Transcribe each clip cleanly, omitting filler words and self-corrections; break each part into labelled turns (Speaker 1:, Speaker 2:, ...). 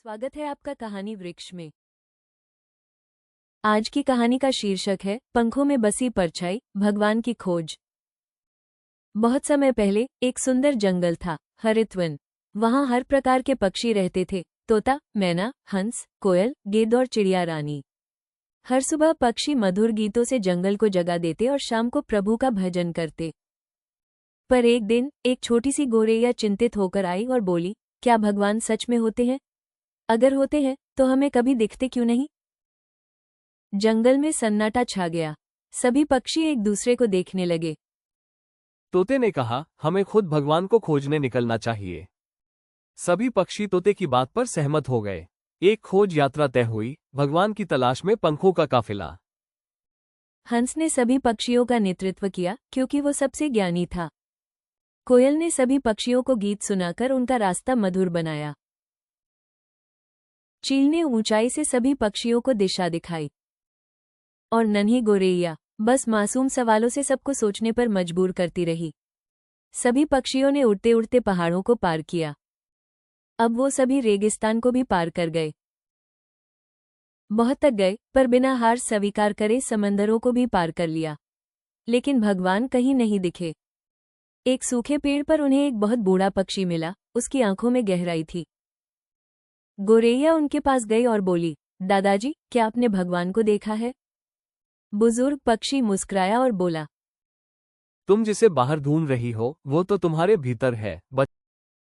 Speaker 1: स्वागत है आपका कहानी वृक्ष में। आज की कहानी का शीर्षक है पंखों में बसी परछाई, भगवान की खोज। बहुत समय पहले एक सुंदर जंगल था, हरितवन। वहां हर प्रकार के पक्षी रहते थे, तोता, मैना, हंस, कोयल, गिद्ध और चिड़िया रानी। हर सुबह पक्षी मधुर गीतों से जंगल को जगा देते और शाम को प्रभु का भजन करते। पर एक दिन एक छोटी सी गोरैया चिंतित होकर आई और बोली, क्या भगवान सच में होते हैं? अगर होते हैं तो हमें कभी दिखते क्यों नहीं? जंगल में सन्नाटा छा गया। सभी पक्षी एक दूसरे को देखने लगे।
Speaker 2: तोते ने कहा, हमें खुद भगवान को खोजने निकलना चाहिए। सभी पक्षी तोते की बात पर सहमत हो गए। एक खोज यात्रा तय हुई, भगवान की तलाश में पंखों का काफिला।
Speaker 1: हंस ने सभी पक्षियों का नेतृत्व किया क्योंकि वो सबसे ज्ञानी था। कोयल ने सभी पक्षियों को गीत सुनाकर उनका रास्ता मधुर बनाया। चील ने ऊंचाई से सभी पक्षियों को दिशा दिखाई। और नन्ही गोरैया बस मासूम सवालों से सबको सोचने पर मजबूर करती रही। सभी पक्षियों ने उड़ते उड़ते पहाड़ों को पार किया। अब वो सभी रेगिस्तान को भी पार कर गए। बहुत तक गए, पर बिना हार स्वीकार करे समंदरों को भी पार कर लिया। लेकिन भगवान कहीं नहीं दिखे। एक सूखे पेड़ पर उन्हें एक बहुत बूढ़ा पक्षी मिला। उसकी आंखों में गहराई थी। गोरैया उनके पास गई और बोली, दादाजी, क्या आपने भगवान को देखा है? बुजुर्ग पक्षी मुस्कुराया और बोला,
Speaker 2: तुम जिसे बाहर ढूंढ रही हो वो तो तुम्हारे भीतर है।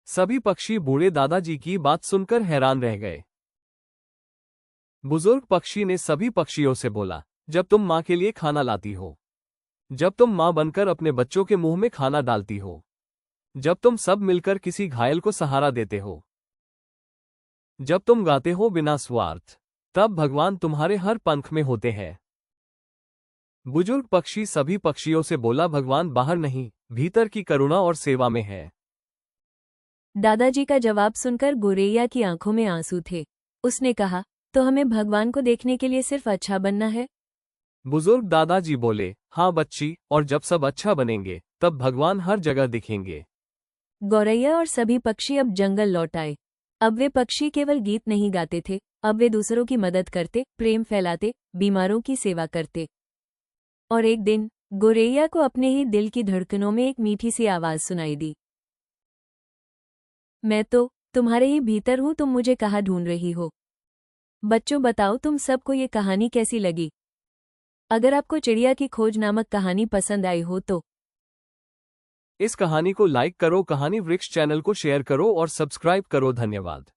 Speaker 2: सभी पक्षी बूढ़े दादाजी की बात सुनकर हैरान रह गए। बुजुर्ग पक्षी ने सभी पक्षियों से बोला, जब तुम माँ के लिए खाना लाती हो, जब तुम माँ बनकर अपने बच्चों के मुंह में खाना डालती हो, जब तुम सब मिलकर किसी घायल को सहारा देते हो, जब तुम गाते हो बिना स्वार्थ, तब भगवान तुम्हारे हर पंख में होते हैं। बुजुर्ग पक्षी सभी पक्षियों से बोला, भगवान बाहर नहीं, भीतर की करुणा और सेवा में है।
Speaker 1: दादाजी का जवाब सुनकर गोरैया की आंखों में आंसू थे। उसने कहा, तो हमें भगवान को देखने के लिए सिर्फ अच्छा बनना है?
Speaker 2: बुजुर्ग दादाजी बोले, हाँ बच्ची, और जब सब अच्छा बनेंगे तब भगवान हर जगह दिखेंगे।
Speaker 1: गौरैया और सभी पक्षी अब जंगल लौट आए। अब वे पक्षी केवल गीत नहीं गाते थे, अब वे दूसरों की मदद करते, प्रेम फैलाते, बीमारों की सेवा करते। और एक दिन गोरैया को अपने ही दिल की धड़कनों में एक मीठी सी आवाज सुनाई दी, मैं तो तुम्हारे ही भीतर हूं, तुम मुझे कहाँ ढूंढ रही हो? बच्चों, बताओ तुम सबको ये कहानी कैसी लगी? अगर आपको चिड़िया की खोज नामक कहानी पसंद आई हो तो
Speaker 2: इस कहानी को लाइक करो, कहानी वृक्ष चैनल को शेयर करो और सब्सक्राइब करो। धन्यवाद।